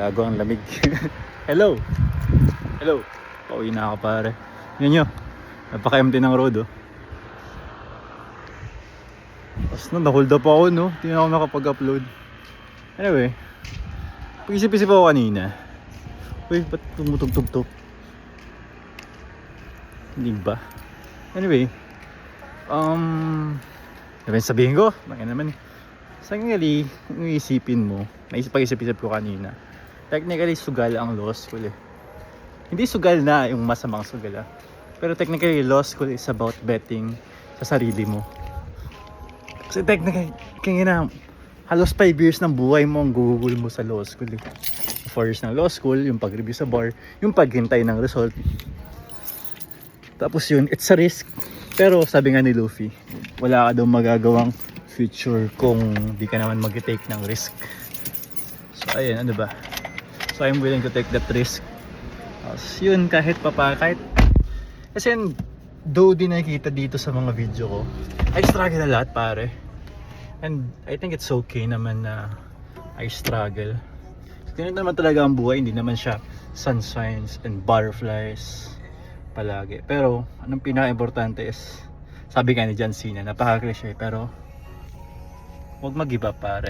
Gago ang lamig. Hello. Hello. Pauwi na ako pare. Yan nyo. Napaka-empty ng road oh. Tapos na-hold up ako no. Hindi na ako nakapag-upload. Anyway. Pag-isip-isip ako kanina. Uy, ba't tumutugtog-tog? Hindi ba? Anyway. Sabihin ko. Bakit naman eh. Technically, kung iisipin mo, pag-isip-isip ko kanina. Technically, sugal ang law school eh. Hindi sugal na yung masamang sugal ah. Pero technically, law school is about betting sa sarili mo. Kasi technically, kaya halos 5 years ng buhay mo ang gugugol mo sa law school eh. 4 years ng law school, yung pag-review sa bar, yung paghintay ng result. Tapos yun, it's a risk. Pero sabi nga ni Luffy, wala ka daw magagawang future kung di ka naman mag-take ng risk. So ayun, ano ba? So I'm willing to take that risk. Tapos yun, kahit kasi yun, though di nakikita dito sa mga video ko, I struggle a lot pare. And I think it's okay naman na I struggle. Ganito naman talaga ang buhay, hindi naman siya sunshines and butterflies palagi. Pero anong pinaka-importante is, sabi nga ni John Cena, napaka-cliche pero huwag mag-give up pare.